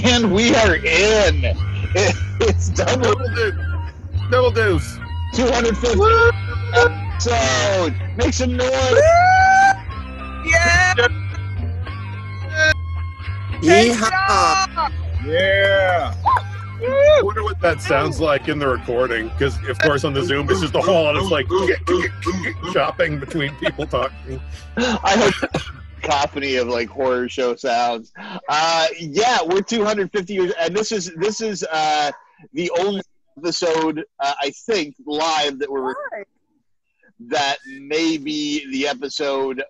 And we are in. It's double Deuce. 250 episode. Make some noise. Yeah. Yeehaw. Yeah. I wonder what that sounds like in the recording, because of course on the Zoom it's just a whole lot of like chopping between people talking. I hope cacophony of like horror show sounds. Yeah, we're 250 years, and this is the only episode I think live that we're that may be the episode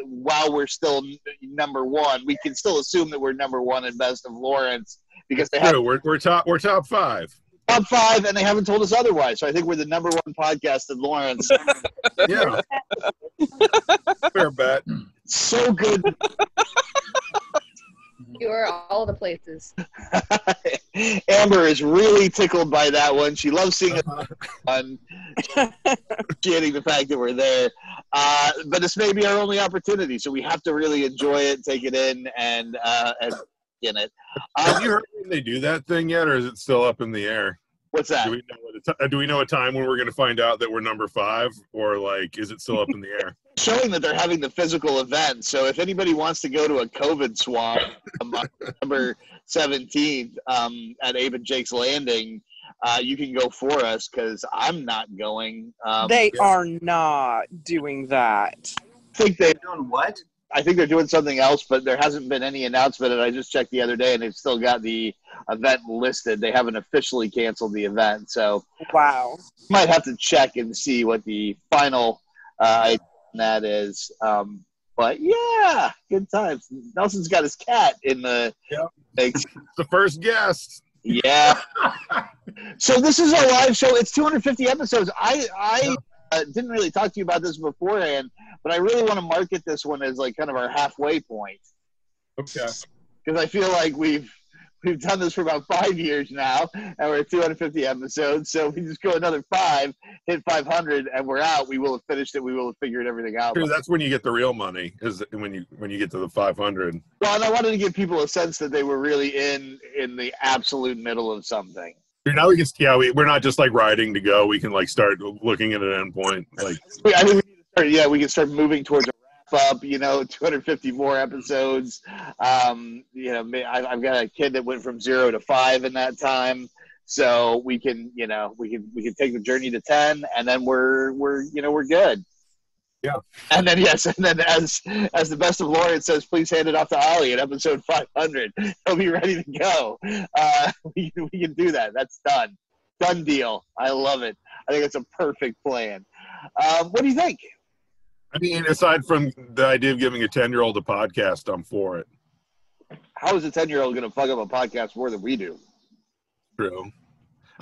while we're still number one. We can still assume that we're number one in Best of Lawrence because they have we're top five. Top five, and they haven't told us otherwise. So I think we're the number one podcast in Lawrence. Yeah. Fair bet. So good. You are all the places. Amber is really tickled by that one. She loves seeing it on, appreciating the fact that we're there. But this may be our only opportunity, so we have to really enjoy it, take it in, and in it. Have you heard when they do that thing yet, or is it still up in the air? What's that? Do we know a time when we're going to find out that we're number 5, or like is it still up in the air? Showing that they're having the physical event. So if anybody wants to go to a COVID swab on November 17th at Abe and Jake's Landing, you can go for us because I'm not going. They are not doing that. I think they're doing what? I think they're doing something else, but there hasn't been any announcement, and I just checked the other day, and they've still got the event listed. They haven't officially canceled the event, so wow, might have to check and see what the final that is. But yeah, good times. Nelson's got his cat in the. Yep. The first guest. Yeah. So this is our live show. It's 250 episodes. I didn't really talk to you about this beforehand, but I really want to market this one as like kind of our halfway point. Okay. Because I feel like we've done this for about 5 years now, and we're at 250 episodes. So if we just go another 5, hit 500, and we're out. We will have finished it. We will have figured everything out. True, that's when you get the real money, is when you get to the 500. Well, and I wanted to give people a sense that they were really in the absolute middle of something. Now we can, we're not just like riding to go. We can like start looking at an endpoint. Like, I think we need to start. Yeah, we can start moving towards a wrap up. 250 more episodes. I've got a kid that went from 0 to 5 in that time, so we can take the journey to 10, and then we're good. Yeah. And then as the Best of Lawrence says, please hand it off to Ollie at episode 500. He'll be ready to go. We can do that. That's done. Done deal. I love it. I think it's a perfect plan. What do you think? I mean, aside from the idea of giving a 10-year-old a podcast, I'm for it. How is a 10-year-old going to fuck up a podcast more than we do? True.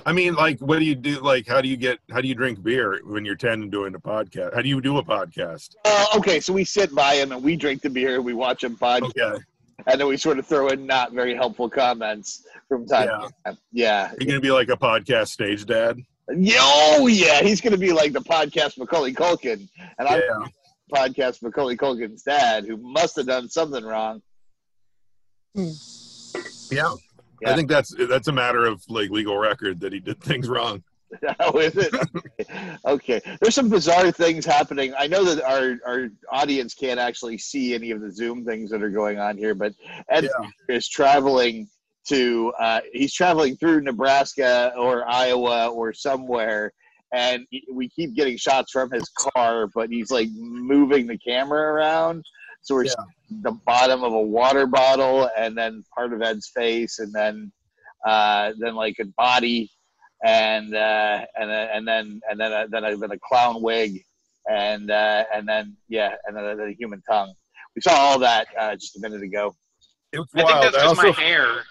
I mean, like, what do you do? Like, how do you drink beer when you're 10 and doing a podcast? How do you do a podcast? Okay, so we sit by him and we drink the beer, we watch him podcast, okay, and then we sort of throw in not very helpful comments from time to time. Yeah. You're going to be like a podcast stage dad? Oh, yeah. He's going to be like the podcast Macaulay Culkin. And I'm podcast Macaulay Culkin's dad, who must have done something wrong. Yeah. I think that's a matter of like legal record that he did things wrong. Oh, is it? Okay. There's some bizarre things happening. I know that our audience can't actually see any of the Zoom things that are going on here, but Ed is traveling he's traveling through Nebraska or Iowa or somewhere, and we keep getting shots from his car, but he's like moving the camera around. So we're seeing the bottom of a water bottle, and then part of Ed's face, and then like a body, and then a clown wig, and then a human tongue. We saw all that just a minute ago. It was wild. I think that's just my hair.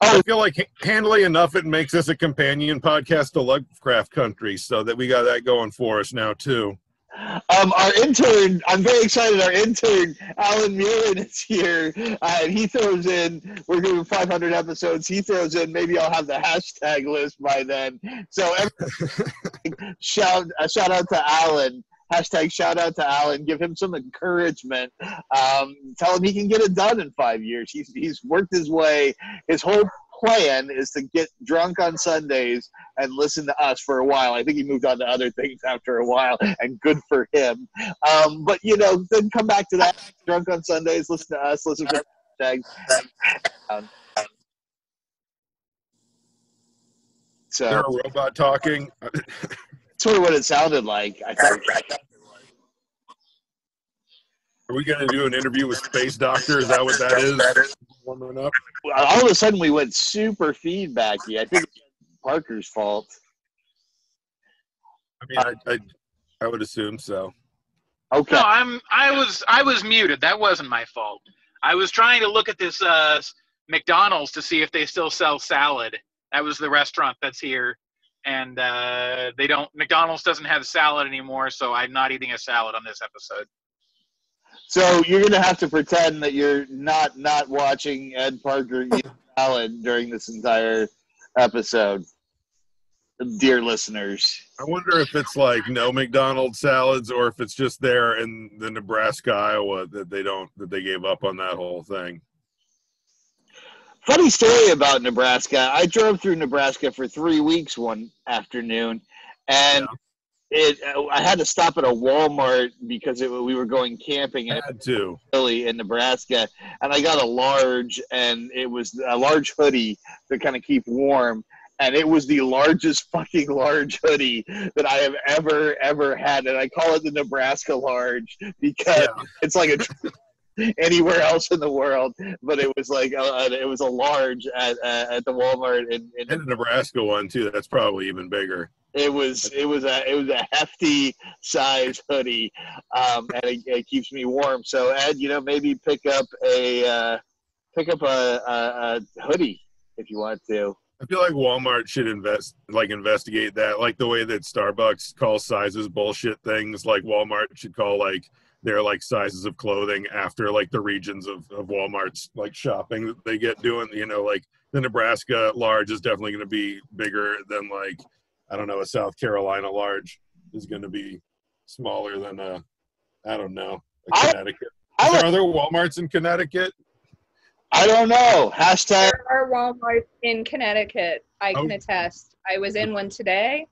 I feel like, handily enough, it makes us a companion podcast to Lovecraft Country, so that we got that going for us now too. Our intern, I'm very excited. Our intern, Allan Murin, is here, and he throws in, we're doing 500 episodes, he throws in, maybe I'll have the hashtag list by then. So shout out to Allan. Hashtag shout out to Allan. Give him some encouragement. Tell him he can get it done in 5 years. He's worked his way. His whole plan is to get drunk on Sundays and listen to us for a while. I think he moved on to other things after a while, and good for him. But, then come back to that. Drunk on Sundays, listen to us, listen for hashtags. So, there a robot talking? sort of what it sounded like. I thought. Are we going to do an interview with Space Doctor? Is that what that is? Warming up? All of a sudden, we went super feedbacky. I think it's Parker's fault. I mean, I would assume so. Okay. No, I was muted. That wasn't my fault. I was trying to look at this McDonald's to see if they still sell salad. That was the restaurant that's here, and they don't. McDonald's doesn't have salad anymore, so I'm not eating a salad on this episode. So you're going to have to pretend that you're not watching Ed Parker eat salad during this entire episode, dear listeners. I wonder if it's like no McDonald's salads, or if it's just there in the Nebraska, Iowa that they gave up on that whole thing. Funny story about Nebraska. I drove through Nebraska for 3 weeks one afternoon, and I had to stop at a Walmart because we were going camping in Nebraska, and I got a large, and it was a large hoodie to kind of keep warm, and it was the largest fucking large hoodie that I have ever had, and I call it the Nebraska large because it's like a anywhere else in the world, but it was like it was a large at the Walmart in the Nebraska one too. That's probably even bigger. It was a hefty size hoodie, and it keeps me warm. So Ed, maybe pick up a hoodie if you want to. I feel like Walmart should investigate that, like the way that Starbucks calls sizes bullshit things. Like Walmart should call their sizes of clothing after the regions of Walmart's shopping that they get doing. The Nebraska large is definitely going to be bigger than I don't know, a South Carolina large is going to be smaller than a Connecticut. Are there other Walmarts in Connecticut? I don't know. Hashtag. There are Walmarts in Connecticut. I can attest. I was in one today.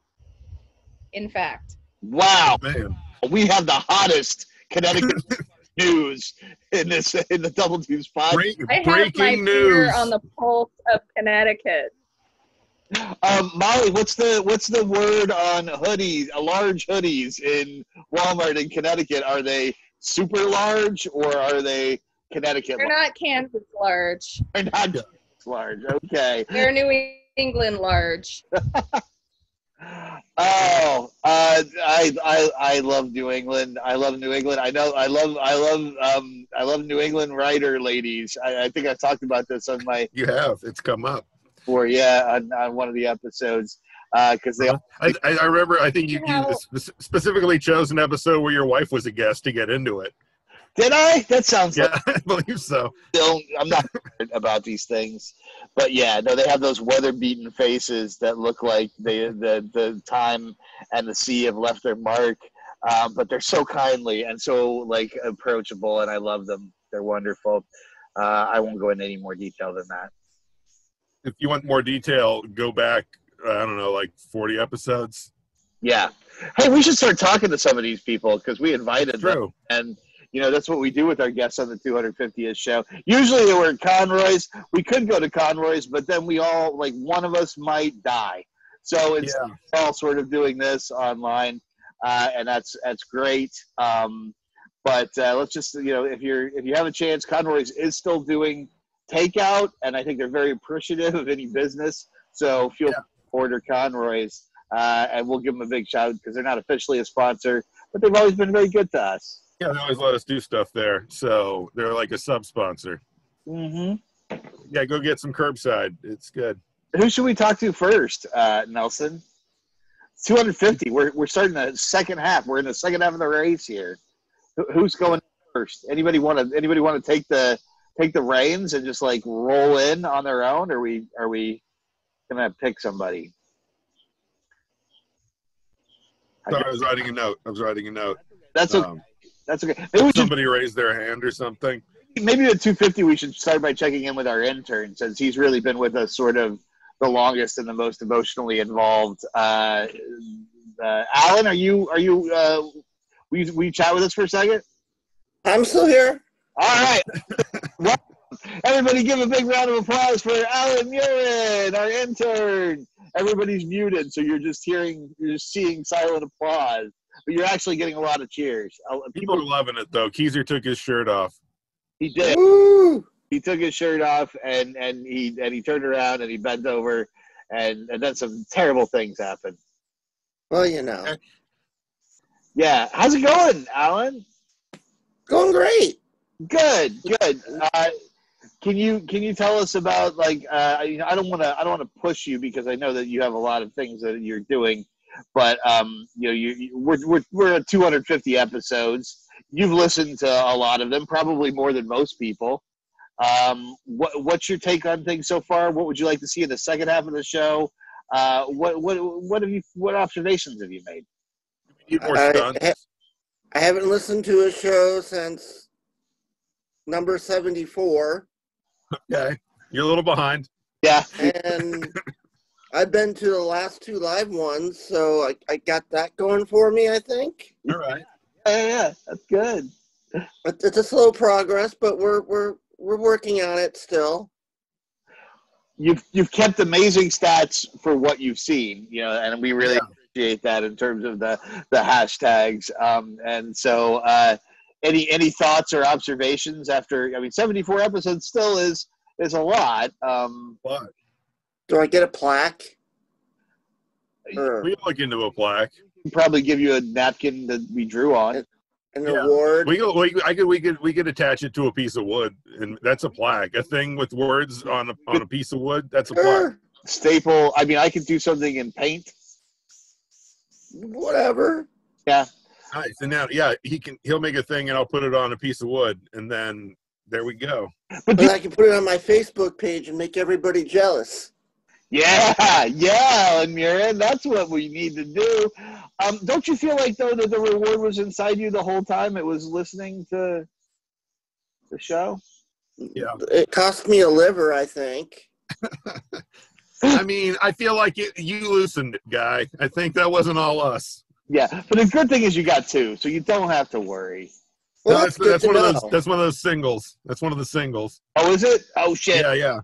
In fact. Wow. Man. We have the hottest Connecticut news in the Double Deuce podcast. I have my finger on the pulse of Connecticut. Molly, what's the word on hoodies? Large hoodies in Walmart in Connecticut. Are they super large or are they Connecticut? They're not Kansas large. They're not Kansas large. Okay. They're New England large. Oh, I love New England. I love New England. I love New England writer ladies. I think I talked about this on my. You have. It's come up. On one of the episodes, because they. I remember. I think you specifically chose an episode where your wife was a guest to get into it. Did I? That sounds. Yeah, I believe so. I'm not about these things, but yeah, no, they have those weather-beaten faces that look like the time and the sea have left their mark, but they're so kindly and so approachable, and I love them. They're wonderful. I won't go into any more detail than that. If you want more detail, go back, 40 episodes. Yeah. Hey, we should start talking to some of these people because we invited them. And, that's what we do with our guests on the 250th show. Usually we're at Conroy's. We could go to Conroy's, but then we all, one of us might die. So it's all sort of doing this online, and that's great. But let's just, if you have a chance, Conroy's is still doing takeout, and I think they're very appreciative of any business. So feel free to order Conroy's, and we'll give them a big shout out because they're not officially a sponsor, but they've always been very good to us. Yeah, they always let us do stuff there, so they're like a sub-sponsor. Mm-hmm. Yeah, go get some curbside. It's good. Who should we talk to first, Nelson? 250. We're starting the second half. We're in the second half of the race here. Who's going first? Anybody want to take the reins and just roll in on their own? Or are we gonna pick somebody? Sorry, I was writing a note. That's okay. That's okay. Maybe somebody raised their hand or something. Maybe at 250 we should start by checking in with our intern, since he's really been with us sort of the longest and the most emotionally involved. Alan, will you chat with us for a second? I'm still here. All right. Well, everybody give a big round of applause for Allan Murin, our intern. Everybody's muted, so you're just seeing silent applause, but you're actually getting a lot of cheers. People are loving it, though. Keezer took his shirt off. He did. Woo! He took his shirt off and he turned around and he bent over and then some terrible things happened. Well, you know. Yeah. How's it going, Allan? Going great. Good. Can you tell us about, like, I don't want to push you because I know that you have a lot of things that you're doing, but we're at 250 episodes. You've listened to a lot of them, probably more than most people. What's your take on things so far? What would you like to see in the second half of the show? What observations have you made? We need more stunts. I haven't listened to a show since number 74. Okay, you're a little behind. Yeah. And I've been to the last two live ones, so I got that going for me, I think. All right. Yeah, that's good. It's a slow progress, but we're working on it still. You've kept amazing stats for what you've seen, and we really appreciate that in terms of the hashtags. And so, any thoughts or observations after? 74 episodes still is a lot. What? Do I get a plaque? We can look into a plaque. Probably give you a napkin that we drew on. An award. We could attach it to a piece of wood, and that's a plaque. A thing with words on a piece of wood. That's a plaque. Staple. I could do something in paint. Whatever. Yeah. Nice. And now, he'll make a thing, and I'll put it on a piece of wood, and then there we go. But I can put it on my Facebook page and make everybody jealous. Yeah, Allan Murin, that's what we need to do. Don't you feel like, though, that the reward was inside you the whole time it was listening to the show? Yeah. It cost me a liver, I think. I feel like you loosened it, guy. I think that wasn't all us. Yeah, but the good thing is you got two, so you don't have to worry. Well, no, that's one of those singles. That's one of the singles. Oh, is it? Oh, shit. Yeah.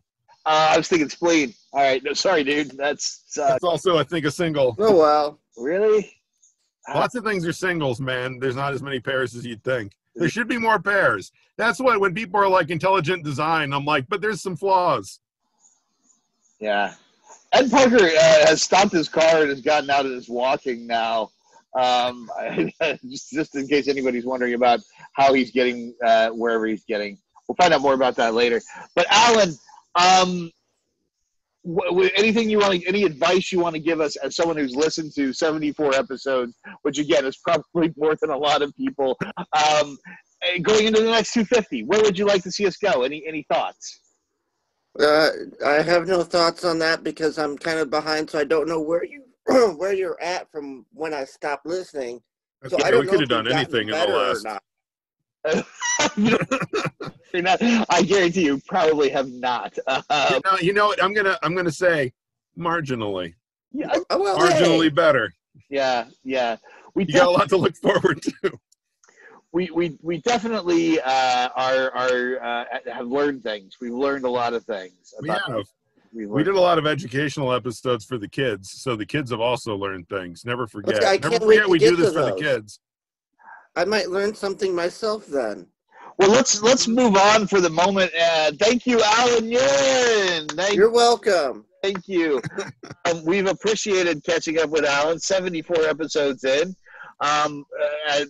I was thinking spleen. All right. No, sorry, dude. That's also, I think, a single. Oh, well. Really? Lots of things are singles, man. There's not as many pairs as you'd think. There should be more pairs. That's why when people are like intelligent design, I'm like, but there's some flaws. Yeah. Ed Parker has stopped his car and has gotten out and is walking now. Just in case anybody's wondering about how he's getting wherever he's getting. We'll find out more about that later. But Allan, anything any advice you want to give us as someone who's listened to 74 episodes, which again is probably more than a lot of people, going into the next 250, where would you like to see us go? Any thoughts? I have no thoughts on that because I'm kind of behind, so I don't know where you're at from when I stopped listeing. So I don't we know could if have done anything in the last. I guarantee you probably have not. You know what? I'm gonna say marginally. Yeah, marginally better. Yeah. You got a lot to look forward to. We definitely have learned things. We've learned a lot of things. We did a lot of educational episodes for the kids, so the kids have also learned things. Never forget. I can't wait to we get do this to for the those. kids. I might learn something myself then. Well, let's move on for the moment. Thank you, Allan Murin. You're welcome. Thank you. We've appreciated catching up with Allan. 74 episodes in.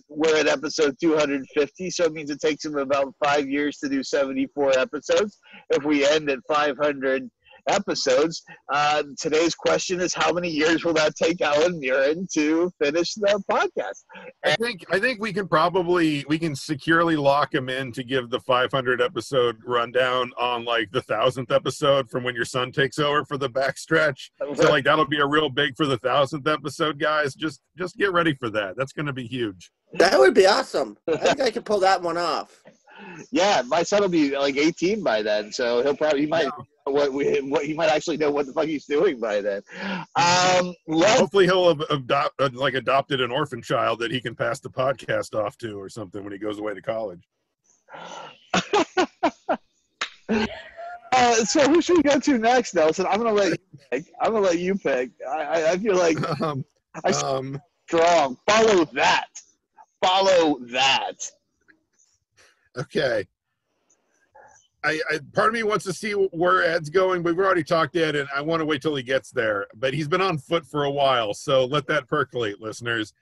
We're at episode 250, so it means it takes him about 5 years to do 74 episodes. If we end at 500, episodes. Today's question is, how many years will that take Allan Murin to finish the podcast? I think we can securely lock him in to give the 500 episode rundown on like the 1,000th episode from when your son takes over for the backstretch. So like that'll be a real big for the 1,000th episode, guys. Just get ready for that. That's going to be huge. That would be awesome. I think I could pull that one off. Yeah, my son will be like 18 by then, so he might he might actually know what the fuck he's doing by then. Hopefully he'll have adopted an orphan child that he can pass the podcast off to or something when he goes away to college. So who should we go to next, Nelson? I'm gonna let you pick. I feel like strong. Follow that. Okay. Part of me wants to see where Ed's going, but we've already talked to Ed, and I want to wait till he gets there. But he's been on foot for a while, so let that percolate, listeners.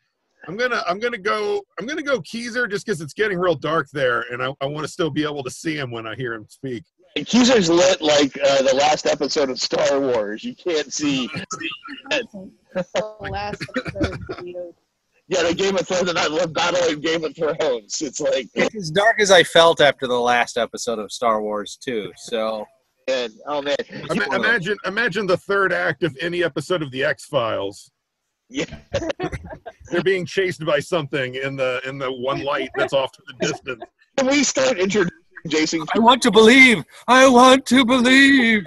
I'm gonna go Keezer just because it's getting real dark there, and I want to still be able to see him when I hear him speak. Keezer's lit like the last episode of Star Wars. You can't see. The last episode. Yeah, the Game of Thrones, and I love battling Game of Thrones. It's like it's as dark as I felt after the last episode of Star Wars too. So, oh man, imagine the third act of any episode of the X-Files. Yeah, they're being chased by something in the one light that's off to the distance. Can we start introducing Jason? I want to believe. I want to believe.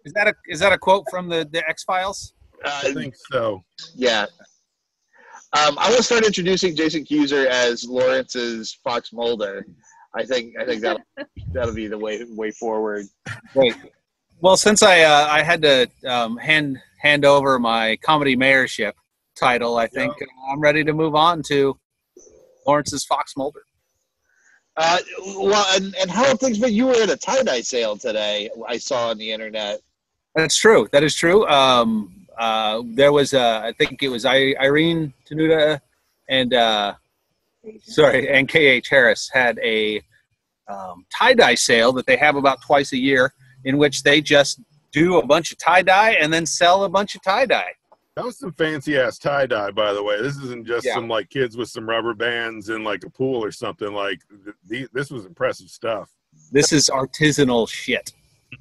Is that a quote from the X-Files? I think so. Yeah. I will start introducing Jason Keezer as Lawrence's Fox Mulder. I think that'll be the way forward. Great. Well, since I had to hand over my comedy mayorship title, I think I'm ready to move on to Lawrence's Fox Mulder. Well, and how have things been? You were at a tie-dye sale today, I saw on the internet. That's true. That is true. There was, I think it was Irene Tenuta and K.H. Harris had a tie-dye sale that they have about twice a year in which they just do a bunch of tie-dye and then sell a bunch of tie-dye. That was some fancy-ass tie-dye, by the way. This isn't just some, like, kids with some rubber bands in, like, a pool or something. Like, this was impressive stuff. This is artisanal shit.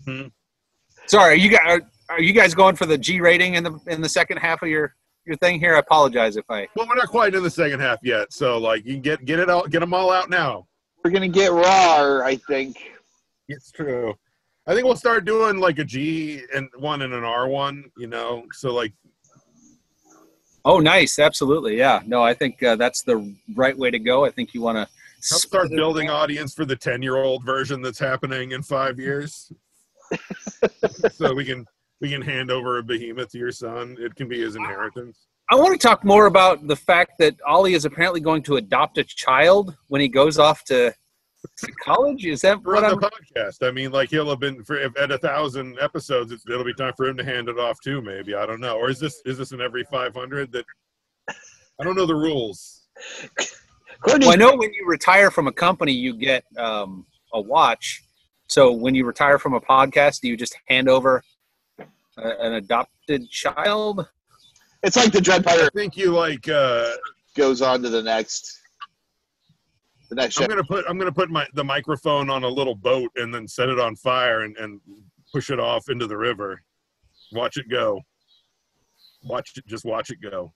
Mm-hmm. Sorry, are you guys going for the G rating in the second half of your thing here? I apologize if I. Well, we're not quite in the second half yet, so like you can get it out, get them all out now. We're gonna get raw, I think. It's true. I think we'll start doing like a G and one and an R one. So like. Oh, nice! Absolutely, yeah. No, I think that's the right way to go. I think you want to start building audience for the 10-year-old version that's happening in 5 years. So we can hand over a behemoth to your son. It can be his inheritance. I want to talk more about the fact that Ollie is apparently going to adopt a child when he goes off to college. Is that what I'm... the podcast? I mean, like he'll have been at 1,000 episodes. It'll be time for him to hand it off too. Maybe, I don't know. Or is this in every 500? That I don't know the rules. Well, I know when you retire from a company, you get a watch. So when you retire from a podcast, do you just hand over an adopted child? It's like the Dread Pirate. I think you goes on to the next. I'm gonna put the microphone on a little boat and then set it on fire and push it off into the river. Watch it go. Just watch it go.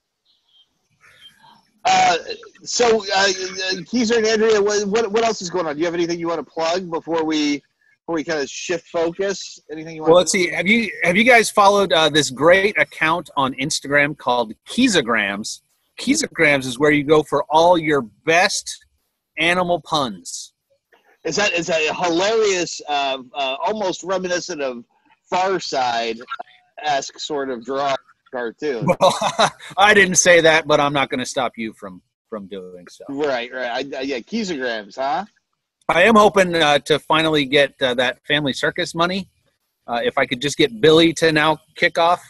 So Keezer and Andrea, what else is going on? Do you have anything you want to plug before we kind of shift focus? Anything you want? Well, let's see. Have you guys followed this great account on Instagram called Keezograms? Keezograms is where you go for all your best animal puns. It's a hilarious, almost reminiscent of Far Side-esque sort of draw cartoon. Well, I didn't say that, but I'm not going to stop you from doing so. Right. Yeah, Keezograms, huh? I am hoping to finally get that Family Circus money. If I could just get Billy to now kick off.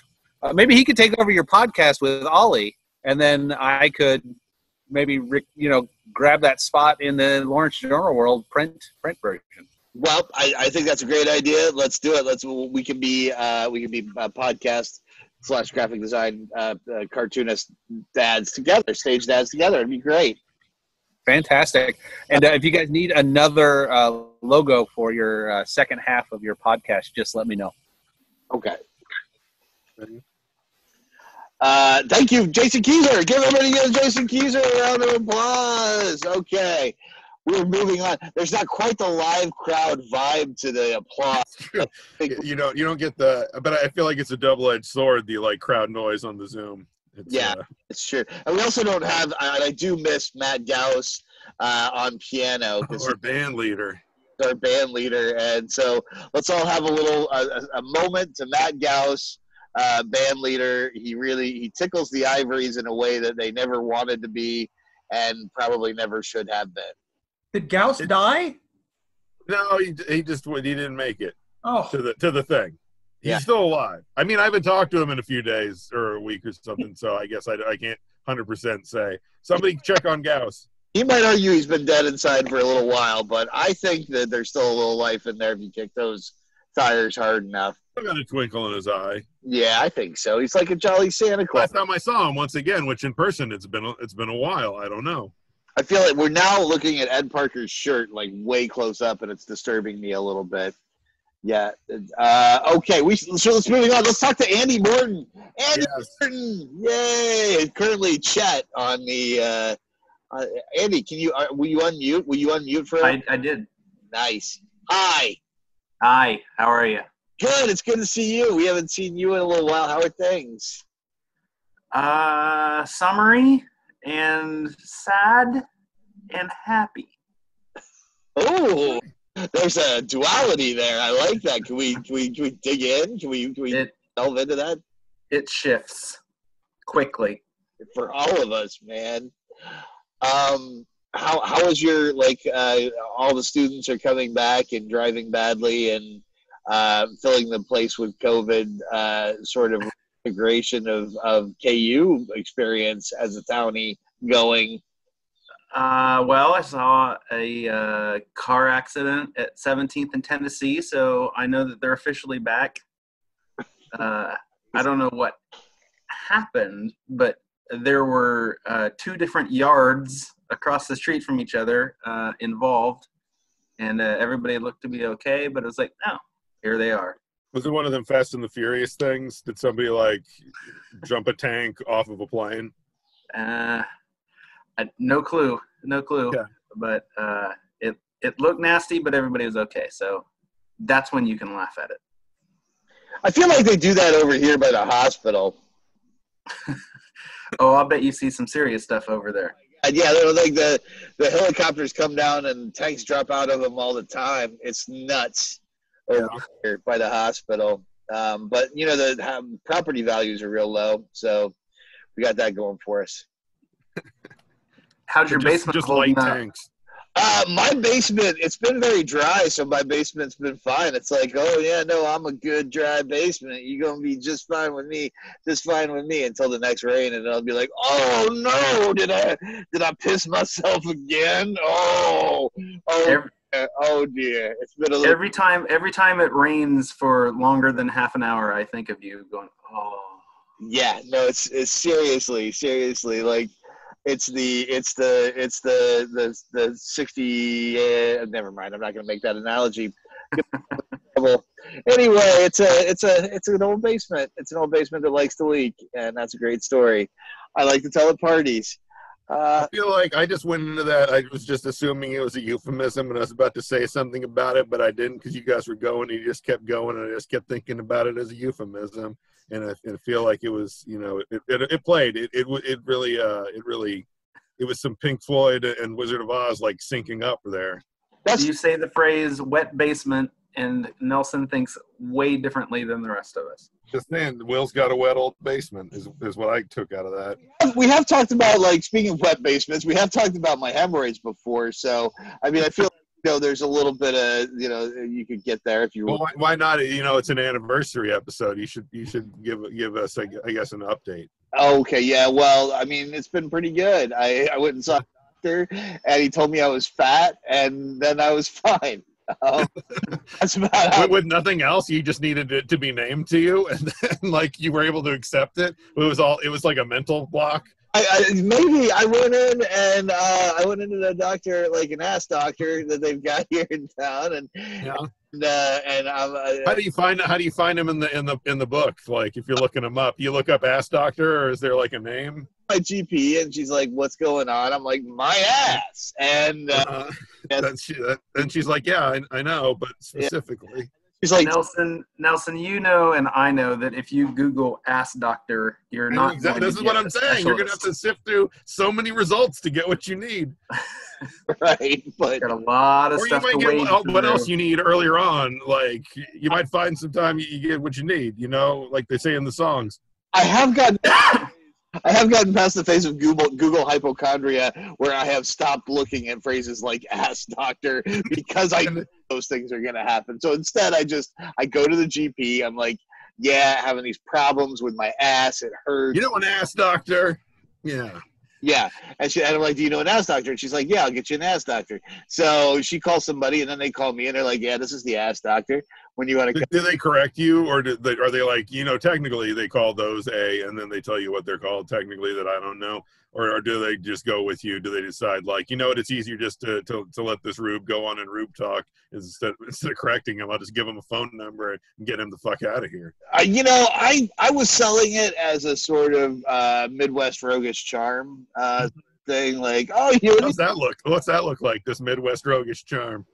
Maybe he could take over your podcast with Ollie, and then I could maybe grab that spot in the Lawrence Journal World print version. Well, I think that's a great idea. Let's do it. We can be podcast / graphic design cartoonist dads together, stage dads together. It'd be great. Fantastic. And if you guys need another logo for your second half of your podcast, just let me know. Okay. Thank you, Jason Keezer. Give everybody Jason Keezer a round of applause. Okay. We're moving on. There's not quite the live crowd vibe to the applause. You don't get the, but I feel like it's a double-edged sword, the like crowd noise on the Zoom. It's true. And we also don't have, and I do miss Matt Gauss on piano. Our band leader. Our band leader. And so let's all have a moment to Matt Gauss, band leader. He tickles the ivories in a way that they never wanted to be and probably never should have been. Did Gauss die? No, he didn't make it. Oh, to the thing. He's still alive. I mean, I haven't talked to him in a few days or a week or something, so I guess I can't 100% say. Somebody check on Gauss. He might argue he's been dead inside for a little while, but I think that there's still a little life in there if you kick those tires hard enough. I got a twinkle in his eye. Yeah, I think so. He's like a jolly Santa Claus. Last time I saw him, once again, which in person it's been a while. I don't know. I feel like we're now looking at Ed Parker's shirt like way close up, and it's disturbing me a little bit. Yeah. Okay. So let's moving on. Let's talk to Andy Morton. Morton. Yay! Currently, Chet on the. Andy, will you unmute? Will you unmute for? I did. Nice. Hi. Hi. How are you? Good. It's good to see you. We haven't seen you in a little while. How are things? Summery and sad and happy. Oh, there's a duality there. I like that. Can we dig in? Can we delve into that? It shifts quickly for all of us, man. How is your all the students are coming back and driving badly and filling the place with COVID sort of integration of KU experience as a townie going? Well, I saw a car accident at 17th and Tennessee, so I know that they're officially back. I don't know what happened, but there were 2 different yards across the street from each other involved, and everybody looked to be okay, but it was like, no, here they are. Was it one of them Fast and the Furious things? Did somebody jump a tank off of a plane? No clue. Yeah. But it looked nasty, but everybody was okay. So that's when you can laugh at it. I feel like they do that over here by the hospital. Oh, I'll bet you see some serious stuff over there. Yeah, like the helicopters come down and tanks drop out of them all the time. It's nuts over here by the hospital. But the property values are real low, so we got that going for us. How's your basement just holding light up? tanks? My basement, it's been very dry, so my basement's been fine. It's like, oh yeah, no, I'm a good dry basement. You're gonna be just fine with me until the next rain, and I'll be like, oh no, did I piss myself again? Oh dear, it's been a little. Every time it rains for longer than half an hour, I think of you going, oh. Yeah, no, it's seriously like. It's the 60. Never mind. I'm not going to make that analogy. Anyway, it's an old basement. It's an old basement that likes to leak, and that's a great story. I like to tell at parties. I feel like I just went into that. I was just assuming it was a euphemism, and I was about to say something about it, but I didn't because you guys were going. And you just kept going, and I just kept thinking about it as a euphemism. And I feel like it was, it played. It was some Pink Floyd and Wizard of Oz syncing up there. You say the phrase "wet basement," and Nelson thinks way differently than the rest of us. Just saying, Will's got a wet old basement is what I took out of that. We have talked about speaking of wet basements, we have talked about my hemorrhoids before. So I mean, I feel. There's a little bit of, you could get there if you want. Well, why not? It's an anniversary episode. You should give us, I guess, an update. Okay, yeah. Well, I mean, it's been pretty good. I went and saw a doctor, and he told me I was fat, and then I was fine. That's about how. With nothing else, you just needed it to be named to you, and then like you were able to accept it. It was like a mental block. Maybe I went in and I went into the doctor, like an ass doctor that they've got here in town, and I'm. How do you find him in the book? Like if you're looking him up, you look up ass doctor, or is there like a name? My GP, and she's like, "What's going on?" I'm like, "My ass," and she's like, "Yeah, I know, but specifically." She's like, Nelson, you know, and I know that if you Google ass doctor, you're not. Exactly. This is what I'm saying. You're going to have to sift through so many results to get what you need. Right. But got a lot of stuff to wade through. What else you need earlier on. Like, you might find some time you get what you need, you know, like they say in the songs. I have gotten past the phase of Google hypochondria where I have stopped looking at phrases like ass doctor because I know those things are going to happen. So instead, I go to the GP. I'm like, yeah, having these problems with my ass. It hurts. You know an ass doctor? Yeah. Yeah. And I'm like, do you know an ass doctor? And she's like, yeah, I'll get you an ass doctor. So she calls somebody, and then they call me, and they're like, yeah, this is the ass doctor. When you want to, do they correct you, or are they like, you know, technically they call those A, and then they tell you what they're called technically that I don't know, or do they just go with you? Do they decide like, you know what, it's easier just to let this rube go on and rube talk instead of correcting him? I'll just give him a phone number and get him the fuck out of here. You know, I was selling it as a sort of Midwest Roguish Charm thing, like, oh, What's that look like? This Midwest Roguish Charm.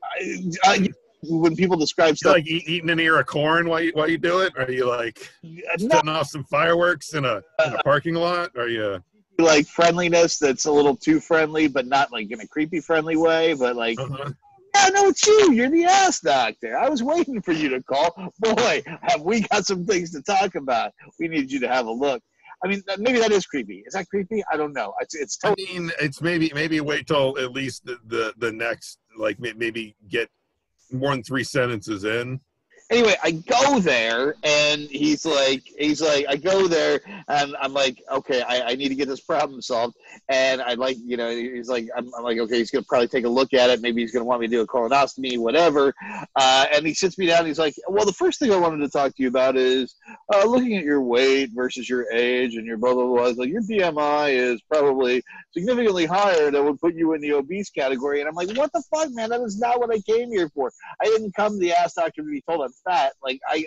When people describe stuff, like eating an ear of corn while you do it, or are you like setting off some fireworks in a parking lot? Or are you like friendliness that's a little too friendly, but not like in a creepy friendly way, but like, yeah, no, it's you. You're the ass doctor. I was waiting for you to call. Boy, have we got some things to talk about. We need you to have a look. I mean, maybe that is creepy. Is that creepy? I don't know. It's totally. I mean, it's maybe wait till at least the next, like maybe get more than 3 sentences in. Anyway, I go there, and he's like, I go there, and I'm like, okay, I need to get this problem solved, and I like, you know, he's like, I'm like, okay, he's gonna probably take a look at it, maybe he's gonna want me to do a colonoscopy, whatever, and he sits me down, and he's like, well, the first thing I wanted to talk to you about is looking at your weight versus your age and your blah blah blah. Like, your BMI is probably significantly higher than would put you in the obese category, and I'm like, what the fuck, man? That is not what I came here for. I didn't come to the ass doctor to be told I'm fat. Like, I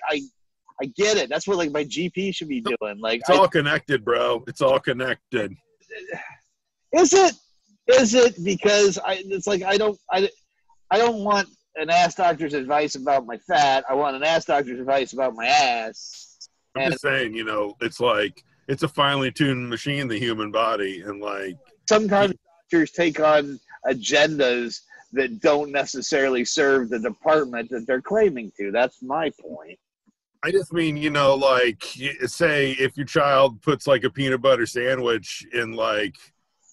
get it. That's what like my GP should be doing. Like, it's all connected, bro. It's all connected. Is it? Because it's like I don't want an ass doctor's advice about my fat. I want an ass doctor's advice about my ass. I'm just saying, you know, it's like it's a finely tuned machine, the human body, and like sometimes doctors take on agendas that don't necessarily serve the department that they're claiming to. That's my point. I just mean, you know, like, say if your child puts like a peanut butter sandwich in like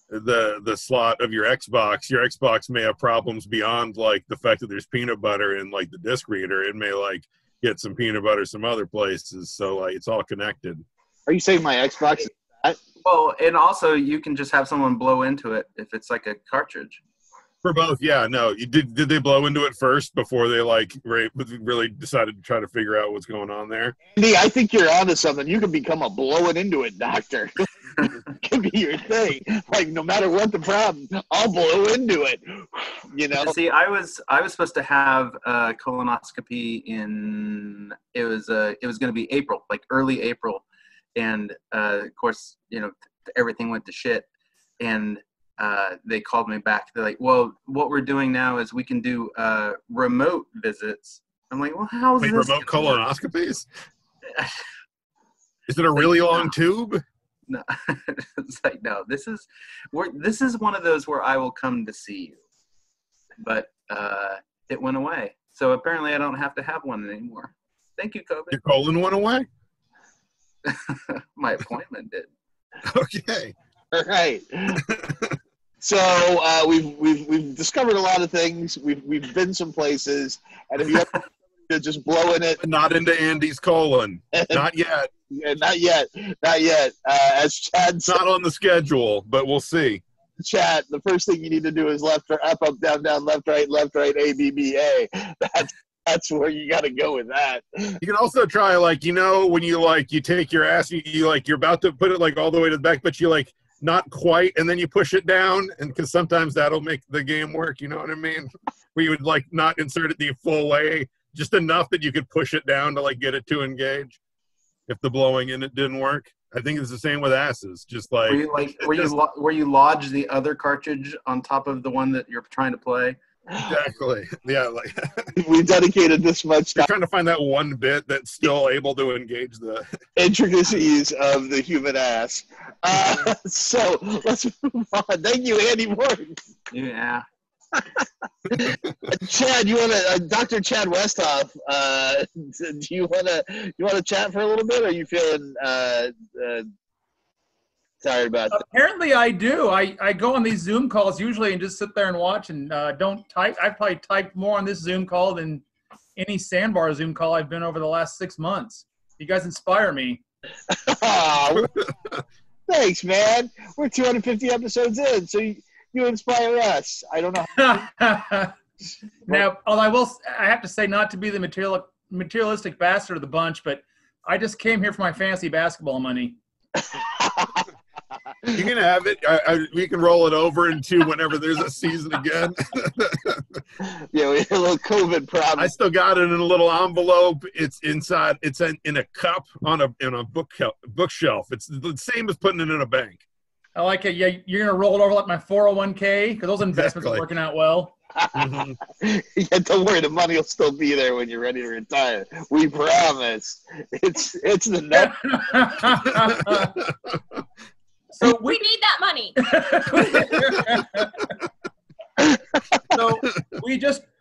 the slot of your Xbox may have problems beyond like the fact that there's peanut butter in like the disc reader. It may like get some peanut butter some other places. So like it's all connected. Are you saying my Xbox is fat? Well, and also you can just have someone blow into it if it's like a cartridge. For both, yeah. No, did they blow into it first before they like really decided to try to figure out what's going on there? Andy, I think you're onto something. You can become a blowing into it doctor. It can be your thing. Like, no matter what the problem, I'll blow into it. You know. See, I was supposed to have a colonoscopy in it was going to be April, like early April, and of course, you know, everything went to shit, and they called me back. They're like, well, what we're doing now is we can do remote visits. I'm like, well, how's this? Remote colonoscopies? Is it a really long tube? No, it's like, no, this is one of those where I will come to see you. But it went away. So apparently I don't have to have one anymore. Thank you, COVID. Your colon went away? My appointment did. Okay. All right. So we've discovered a lot of things. We've been some places, and if you ever just blow in it, not into Andy's colon, not yet. Not yet. As Chad said, not on the schedule, but we'll see. chat, the first thing you need to do is left, up, down, left, right, A, B, B, A. That's where you got to go with that. You can also try, like, you know, when you take your ass, you're about to put it like all the way to the back, but you like not quite, and then you push it down, and because sometimes that'll make the game work. You know what I mean? Where you would like not insert it the full way, just enough that you could push it down to like get it to engage. If the blowing in it didn't work, I think it's the same with asses. Just like where you lodge the other cartridge on top of the one that you're trying to play. Exactly. Yeah, like we dedicated this much time. You're trying to find that one bit that's still able to engage the intricacies of the human ass. So let's move on. Thank you, Andy Morton. Yeah. Chad, you want to Dr. Chad Westhoff? Do you want to chat for a little bit? Or are you feeling tired about that? Apparently, I do. I go on these Zoom calls usually and just sit there and watch and don't type. I probably typed more on this Zoom call than any Sandbar Zoom call I've been over the last 6 months. You guys inspire me. Oh, thanks, man. We're 250 episodes in, so you inspire us. I don't know. Now, although I have to say, not to be the materialistic bastard of the bunch, but I just came here for my fantasy basketball money. You can have it. We can roll it over into whenever there's a season again. Yeah, we had a little COVID problem. I still got it in a little envelope. It's inside. It's in a cup on a bookshelf. It's the same as putting it in a bank. I like it. Yeah, you're gonna roll it over like my 401k because those investments are working out well. Mm-hmm. Yeah, don't worry, the money will still be there when you're ready to retire. We promise. It's the net. So we need that money. So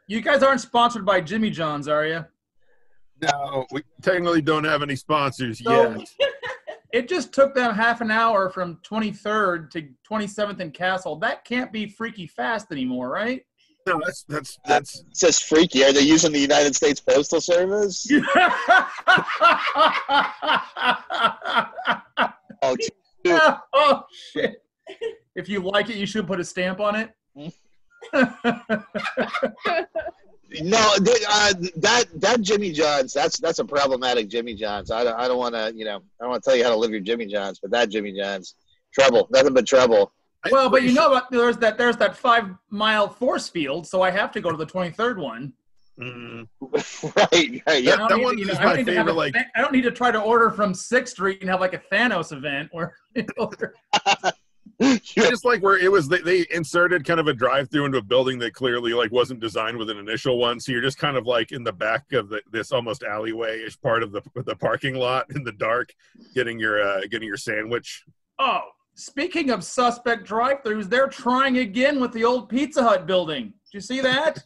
you guys aren't sponsored by Jimmy John's, are you? No, we technically don't have any sponsors yet. It just took them half an hour from 23rd to 27th and Castle. That can't be freaky fast anymore, right? No, that's it's just freaky. Are they using the United States Postal Service? Oh shit! If you like it, you should put a stamp on it. No, that Jimmy John's, that's a problematic Jimmy John's. I don't want to, I don't want to tell you how to live your Jimmy John's, but that Jimmy John's, trouble, nothing but trouble. Well, but there's that 5-mile force field, so I have to go to the 23rd one. Right. Yeah. That one is my favorite. I don't need to try to order from 6th Street and have like a Thanos event where. Just like where it was, they inserted kind of a drive-through into a building that clearly like wasn't designed with an initial one, so you're just kind of like in the back of this almost alleyway-ish part of the parking lot in the dark, getting your sandwich. Oh, speaking of suspect drive-throughs, they're trying again with the old Pizza Hut building. Did you see that?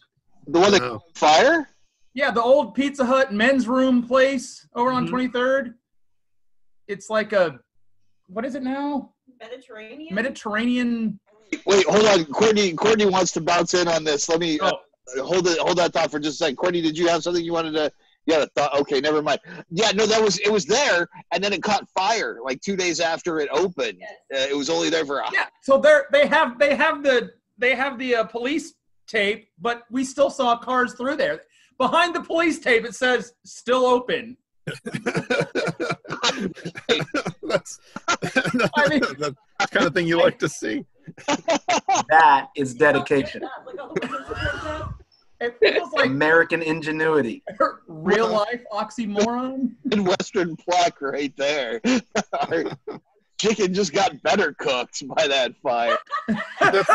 The one that caught fire? Yeah, the old Pizza Hut men's room place over on 23rd. It's like what is it now? Mediterranean. Wait, hold on. Courtney wants to bounce in on this. Let me hold that thought for just a second. Courtney, did you have something you wanted to? Yeah, thought. Okay, never mind. Yeah, no, it was there, and then it caught fire like 2 days after it opened. Yes. It was only there for So they have the police tape, but we still saw cars through there. Behind the police tape, it says "still open." That's the kind of thing you like to see. That is dedication. It feels like American ingenuity. Real life oxymoron. Midwestern pluck right there. Our chicken just got better cooked by that fire.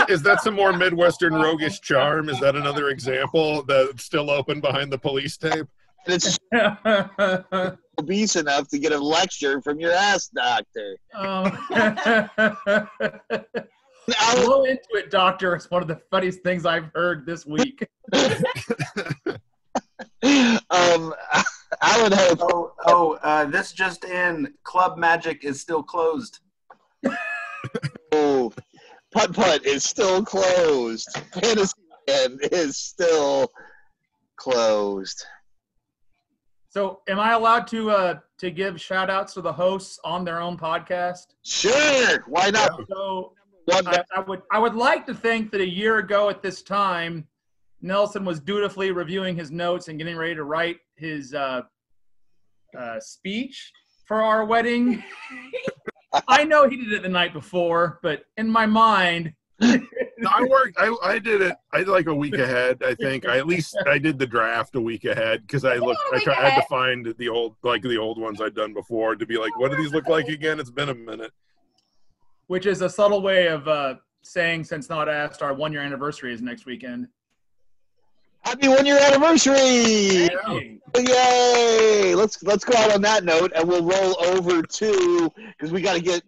Is that some more Midwestern Roguish Charm? Is that another example that's still open behind the police tape? And it's obese enough to get a lecture from your ass doctor. Go into it, doctor. It's one of the funniest things I've heard this week. Alan had this just in. Club Magic is still closed. Oh, Putt is still closed. Fantasyland is still closed. So, am I allowed to give shout-outs to the hosts on their own podcast? Sure, why not? So, I would like to think that a year ago at this time, Nelson was dutifully reviewing his notes and getting ready to write his speech for our wedding. I know he did it the night before, but in my mind, I did it. I did like a week ahead. I think I did the draft a week ahead because I had to find the old ones I'd done before to be like, what do these look like again? It's been a minute. Which is a subtle way of saying, since not asked, our 1-year anniversary is next weekend. Happy 1-year anniversary! Yay! Let's go out on that note, and we'll roll over to, because we gotta get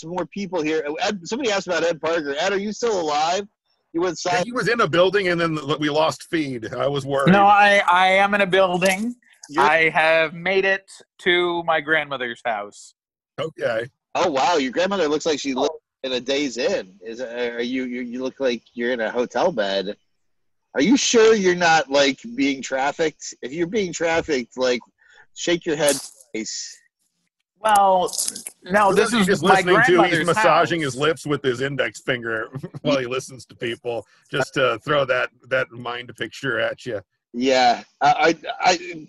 some more people here. Ed, somebody asked about Ed Parker. Ed, are you still alive? You went silent. Yeah, he was in a building, and then we lost feed. I was worried. No, I am in a building. I have made it to my grandmother's house. Okay. Oh wow, your grandmother looks like she lived in a Days Inn. You look like you're in a hotel bed. Are you sure you're not like being trafficked? If you're being trafficked, like shake your head twice. Well, no, this is just my listening to. grandmother's He's massaging house. his lips with his index finger while he listens to people, just to throw that mind picture at you. Yeah, I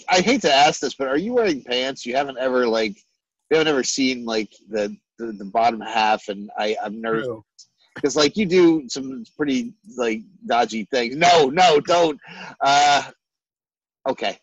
hate to ask this, but are you wearing pants? You haven't ever seen like the bottom half, and I'm nervous because like you do some pretty like dodgy things. No, don't. Okay.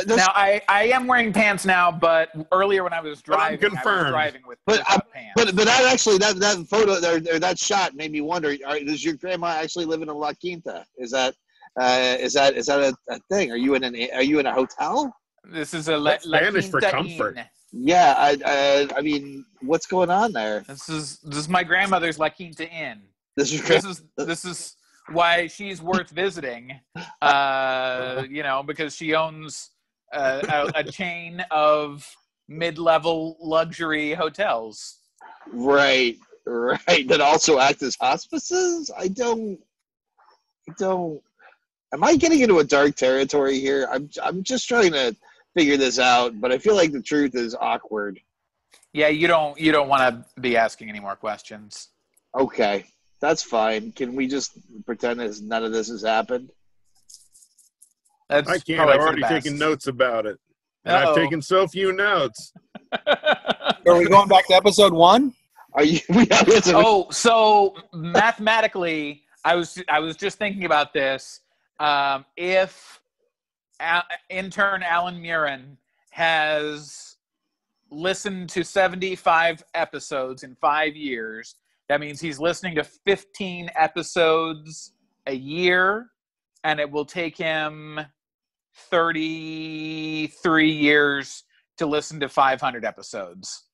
Now I am wearing pants now, but earlier when I was driving, I was driving without pants. But that actually that photo or that shot made me wonder: does your grandma actually live in a LaQuinta? Is that a thing? Are you in a hotel? This is a Spanish for comfort. Yeah, I mean, what's going on there? This is my grandmother's LaQuinta Inn. This is why she's worth visiting. Because she owns a chain of mid-level luxury hotels. Right. That also act as hospices. I don't. Am I getting into a dark territory here? I'm just trying to figure this out, but I feel like the truth is awkward. Yeah, you don't want to be asking any more questions. Okay, that's fine. Can we just pretend as none of this has happened? I can't. I've already taken notes about it, and I've taken so few notes. Are we going back to episode 1? Are you? So mathematically, I was just thinking about this. If intern Allan Murin has listened to 75 episodes in 5 years, that means he's listening to 15 episodes a year, and it will take him 33 years to listen to 500 episodes.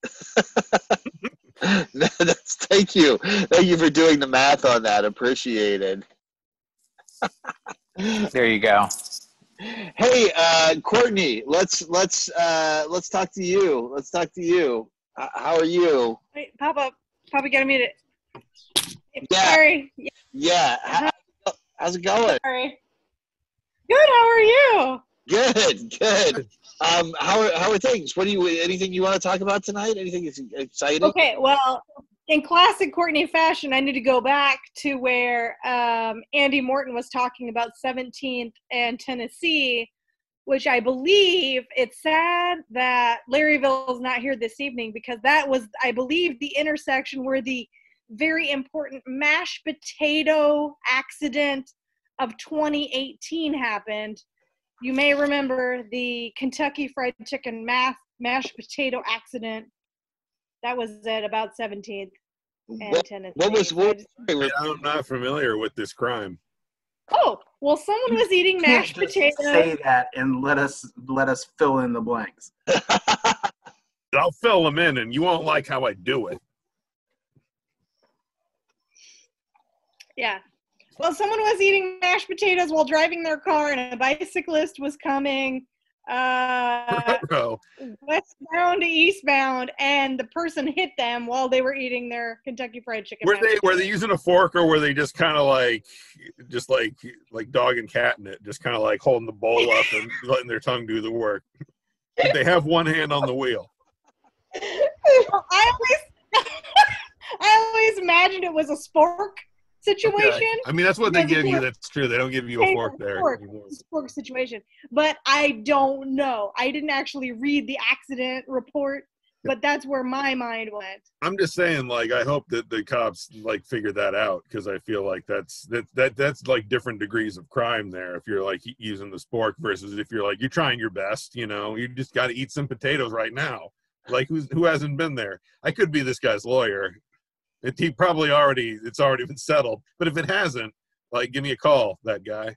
Thank you for doing the math on that. Appreciated. There you go. Hey, Courtney, let's talk to you. How are you? Wait, Papa got me to. Yeah. Sorry. Yeah. How's it going? Sorry. Good. How are you? Good. How are things? Anything you want to talk about tonight? Anything exciting? Okay. Well, in classic Courtney fashion, I need to go back to where Andy Morton was talking about 17th and Tennessee, which I believe it's sad that Larryville is not here this evening because that was, I believe, the intersection where the very important mashed potato accident of 2018 happened. You may remember the Kentucky Fried Chicken mashed potato accident. That was at about 17th and Tennessee. I'm not familiar with this crime. Oh, well, someone was eating mashed potatoes. Say that and let us fill in the blanks. I'll fill them in, and you won't like how I do it. Yeah. Well, someone was eating mashed potatoes while driving their car, and a bicyclist was coming westbound to eastbound, and the person hit them while they were eating their Kentucky Fried Chicken. Were they using a fork, or were they just kind of like dog and cat in it, just kind of like holding the bowl up and letting their tongue do the work? Did they have one hand on the wheel? I always was a spork situation. Okay. I mean, that's what they give you. That's true. They don't give you a fork there anymore. Spork situation. But I don't know. I didn't actually read the accident report, but that's where my mind went. I'm just saying, like, I hope that the cops like figure that out, because I feel like that's like different degrees of crime there. If you're like using the spork versus if you're like you're trying your best, you know, you just got to eat some potatoes right now. Like who hasn't been there? I could be this guy's lawyer. It's already been settled. But if it hasn't, like, give me a call, that guy.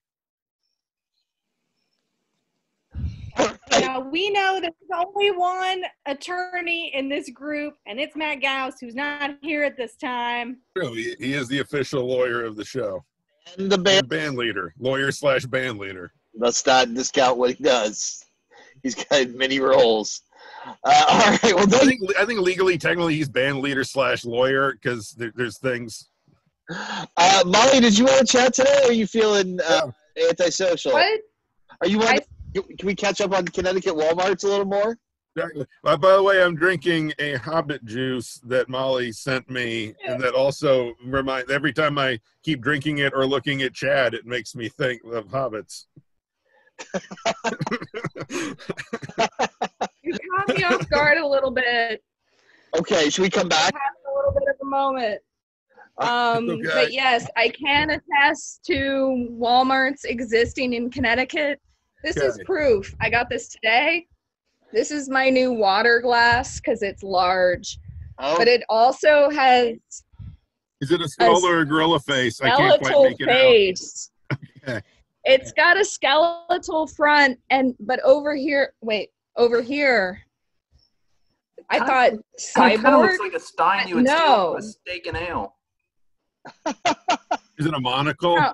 Now, we know there's only one attorney in this group, and it's Matt Gauss, who's not here at this time. True, he is the official lawyer of the show. And the band leader. Lawyer/band leader. Let's not discount what he does. He's got many roles. All right. Well, I think legally, technically, he's band leader/lawyer, because there's things. Molly, did you want to chat today? Or are you feeling antisocial? What? Are you? Can we catch up on Connecticut Walmarts a little more? Exactly. By the way, I'm drinking a Hobbit juice that Molly sent me, and that also every time I keep drinking it or looking at Chad, it makes me think of hobbits. You caught me off guard a little bit. Okay, should we come back? I had a little bit of a moment. Okay. But yes, I can attest to Walmarts existing in Connecticut. This is proof. I got this today. This is my new water glass because it's large. Oh. But it also has. Is it a skull or a gorilla face? I can't quite make it face. out. Okay. It's got a skeletal front, but over here, I thought cyborg. It kind of looks like a stein you would steal from a steak and ale. Is it a monocle? No.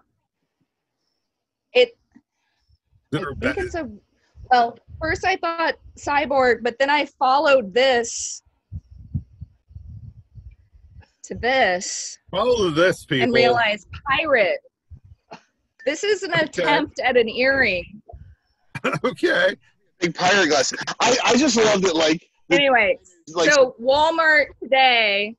I think it's well, first I thought cyborg, but then I followed this to this. Follow this, people. And realized pirate. This is an attempt at an earring. Okay. Big pirate glass. I just loved it. Anyway, so Walmart today,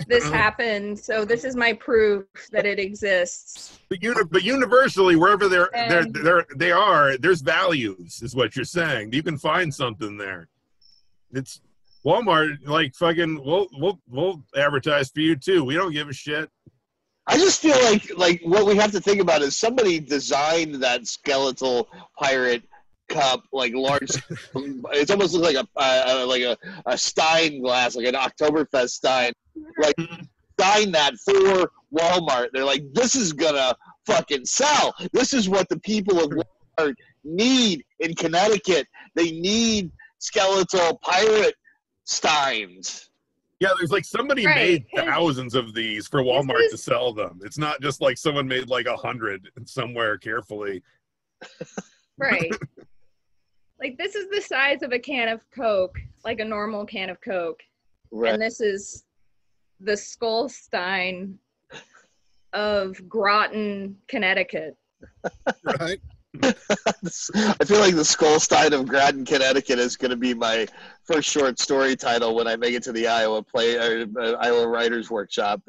this happened. So this is my proof that it exists. But universally, wherever they are, there's values, is what you're saying. You can find something there. It's Walmart, like fucking. We'll advertise for you too. We don't give a shit. I just feel like what we have to think about is somebody designed that skeletal pirate cup, like large. It almost looks like a Stein glass, like an Oktoberfest Stein. Like design that for Walmart. They're like, this is gonna fucking sell. This is what the people of Walmart need in Connecticut. They need skeletal pirate Steins. Yeah, there's like somebody made thousands of these for Walmart to sell them. It's not just like someone made like 100 somewhere carefully. Right. Like this is the size of a can of Coke, like a normal can of Coke. Right. And this is the Skull Stein of Groton, Connecticut. Right. I feel like the Skull Stein of Groton, Connecticut is going to be my first short story title when I make it to the Iowa Iowa Writers Workshop.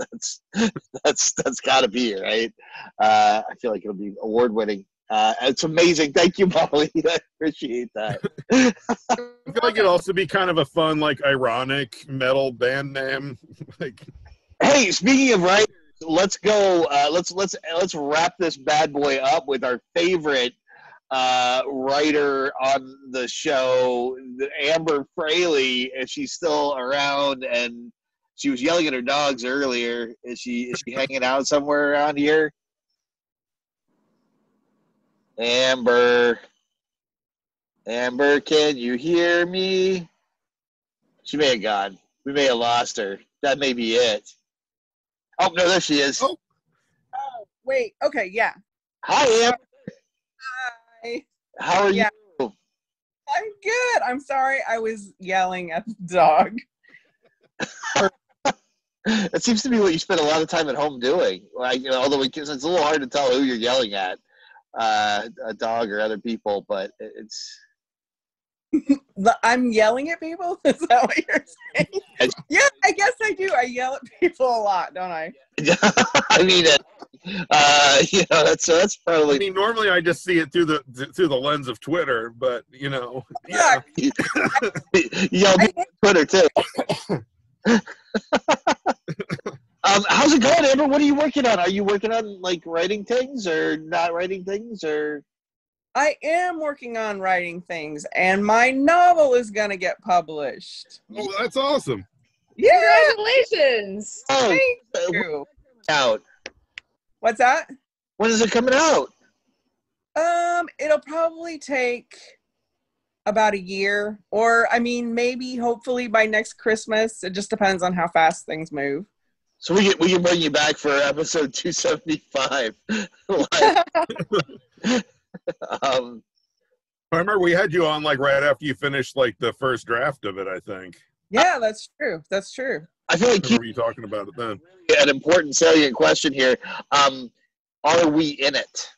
That's got to be it, right? I feel like it'll be award winning. It's amazing. Thank you, Molly. I appreciate that. I feel like it'd also be kind of a fun, like, ironic metal band name. Like, hey, speaking of writers, let's go. Let's wrap this bad boy up with our favorite writer on the show, Amber Fraley. If she's still around, and she was yelling at her dogs earlier. Is she hanging out somewhere around here? Amber, can you hear me? She may have gone. We may have lost her. That may be it. Oh, no, there she is. Oh, wait. Okay, yeah. Hi, Amber. Hi. How are you? I'm good. I'm sorry I was yelling at the dog. It seems to be what you spend a lot of time at home doing. Like, although it's a little hard to tell who you're yelling at. A dog or other people, but it's I'm yelling at people? Is that what you're saying? Yeah, I guess I do. I yell at people a lot, don't I? I mean, that's probably. I mean, normally I just see it through the lens of Twitter, but yeah. Yell at Twitter too. How's it going, Amber? What are you working on? Are you working on like writing things or not writing things or? I am working on writing things, and my novel is going to get published. Oh, that's awesome. Yeah. Congratulations. Oh, Thank you. Out. What's that? When is it coming out? It'll probably take about a year, or I mean, maybe hopefully by next Christmas. It just depends on how fast things move. So we can bring you back for episode 275. I remember we had you on like right after you finished like the first draft of it, I think. Yeah, that's true. That's true. I feel like I remember you talking about it then. An important salient question here. Are we in it?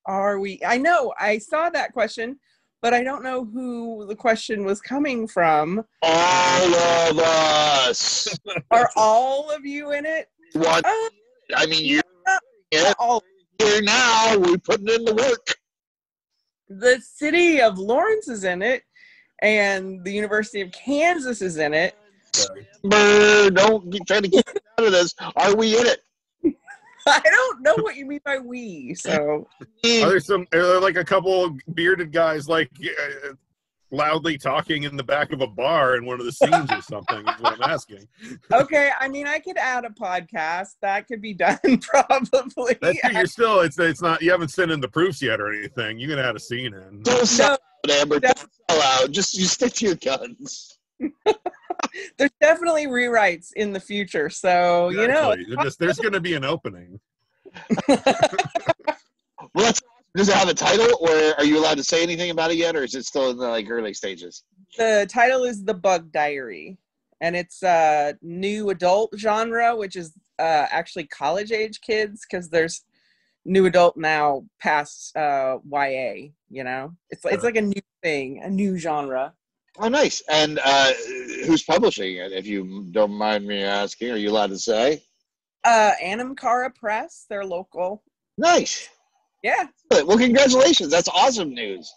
Are we? I know. I saw that question, but I don't know who the question was coming from. All of us. Are all of you in it? What? I mean, you're all here now. We're putting in the work. The city of Lawrence is in it, and the University of Kansas is in it. Don't try to get out of this. Are we in it? I don't know what you mean by we. So are there like a couple bearded guys like loudly talking in the back of a bar in one of the scenes or something? Is what I'm asking. Okay, I mean, I could add a podcast. That could be done probably. That's true. You're still. It's not. You haven't sent in the proofs yet or anything. You can add a scene in. Don't sell out, Amber. Don't sell out. Just you stick to your guns. There's definitely rewrites in the future, so exactly. There's going to be an opening. Well, does it have a title, or are you allowed to say anything about it yet, or is it still in the like early stages? The title is The Bug Diary, and it's a new adult genre, which is actually college age kids, because there's new adult now past YA. It's like a new thing, a new genre. Oh, nice. And who's publishing it, if you don't mind me asking? Are you allowed to say? Anamkara Press. They're local. Nice. Yeah. Well, congratulations. That's awesome news.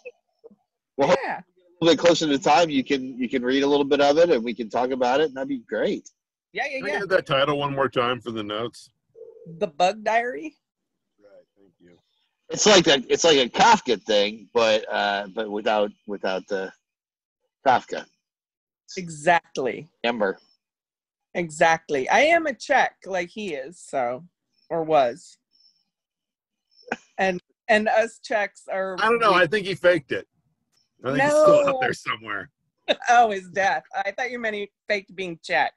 Well, yeah. A little bit closer to time, you can read a little bit of it, and we can talk about it, and that'd be great. Yeah. Can I get that title one more time for the notes? The Bug Diary. Right. Thank you. It's like a Kafka thing, but without the Kafka. Exactly. Amber. Exactly. I am a Czech like he is, or was. And us Czechs are. I don't know. I think he faked it. I think he's still out there somewhere. Oh, his death. I thought you meant he faked being Czech.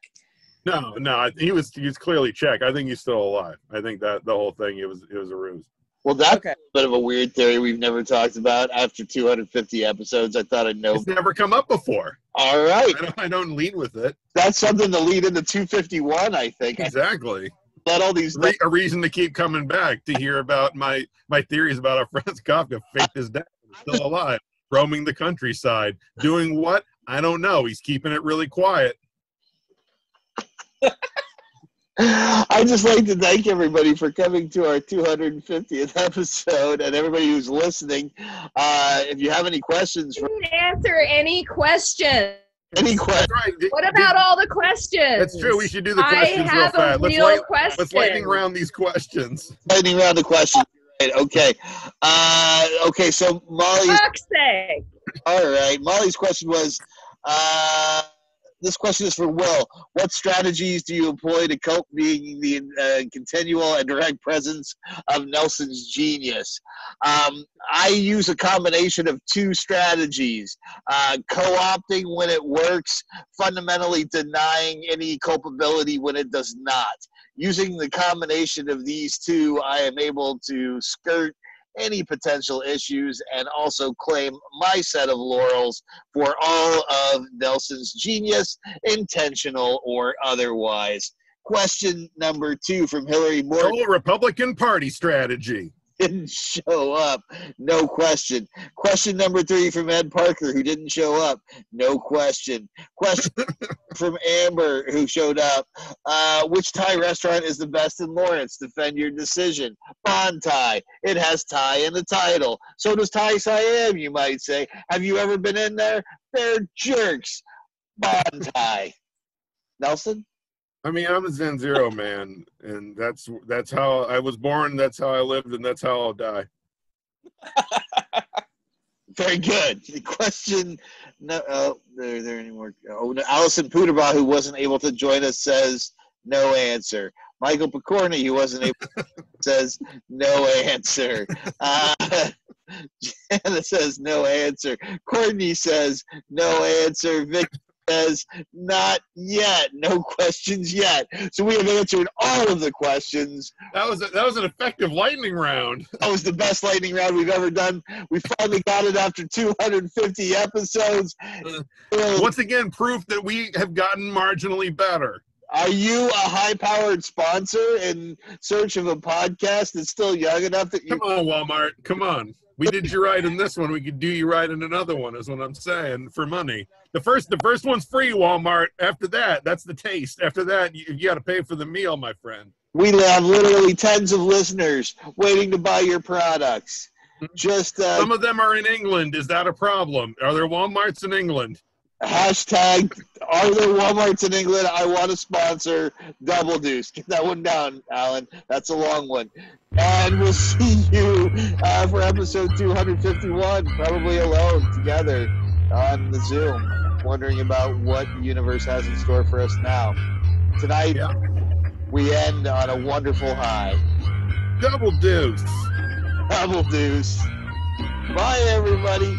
No. He was clearly Czech. I think he's still alive. I think that the whole thing it was a ruse. Well, that's a bit of a weird theory we've never talked about. After 250 episodes, I thought I'd know. It's never come up before. All right. I don't lead with it. That's something to lead into 251, I think. Exactly. Let all these a reason to keep coming back to hear about my theories about how Franz Kafka faked his death. He's still alive, roaming the countryside, doing what? I don't know. He's keeping it really quiet. I'd just like to thank everybody for coming to our 250th episode, and everybody who's listening. If you have any questions, you didn't answer any questions. Any questions? What about all the questions? That's true. We should do the questions real fast. Let's lightning round these questions. Lightning round the questions. Right, okay. Okay. So Molly's. Fuck's sake. All right. Molly's question was. This question is for Will. What strategies do you employ to cope being the continual and direct presence of Nelson's genius? I use a combination of two strategies. Co-opting when it works, fundamentally denying any culpability when it does not. Using the combination of these two, I am able to skirt any potential issues and also claim my set of laurels for all of Nelson's genius, intentional or otherwise. Question number 2 from Hillary Morton. Republican Party strategy. didn't show up. No question. Question number 3 from Ed Parker, who didn't show up. No question. Question from Amber, who showed up. Which Thai restaurant is the best in Lawrence? Defend your decision. Bon Thai. It has Thai in the title. So does Thai Siam, you might say. Have you ever been in there? They're jerks. Bon Thai. Nelson? I mean, I'm a Zanzero man, and that's how I was born, that's how I lived, and that's how I'll die. Very good. The question, no, are there any more? Oh, no, Allison Puderbaugh, who wasn't able to join us, says no answer. Michael Picorni, who wasn't able to, says no answer. Jana says no answer. Courtney says no answer. Vic says not yet. No questions yet. So we have answered all of the questions. That was an effective lightning round. That was the best lightning round we've ever done. We finally got it after 250 episodes. Once again, proof that we have gotten marginally better. Are you a high-powered sponsor in search of a podcast that's still young enough that you... Come on, Walmart. Come on. We did you right in this one. We could do you right in another one, is what I'm saying, for money. The first one's free, Walmart. After that, that's the taste. After that, you got to pay for the meal, my friend. We have literally tens of listeners waiting to buy your products. Just some of them are in England. Is that a problem? Are there Walmarts in England? Hashtag, are there Walmarts in England? I want to sponsor Double Deuce. Get that one down, Alan. That's a long one. And we'll see you for episode 251, probably alone, together on the Zoom, wondering about what the universe has in store for us now. Tonight, we end on a wonderful high. Double Deuce. Double Deuce. Bye, everybody.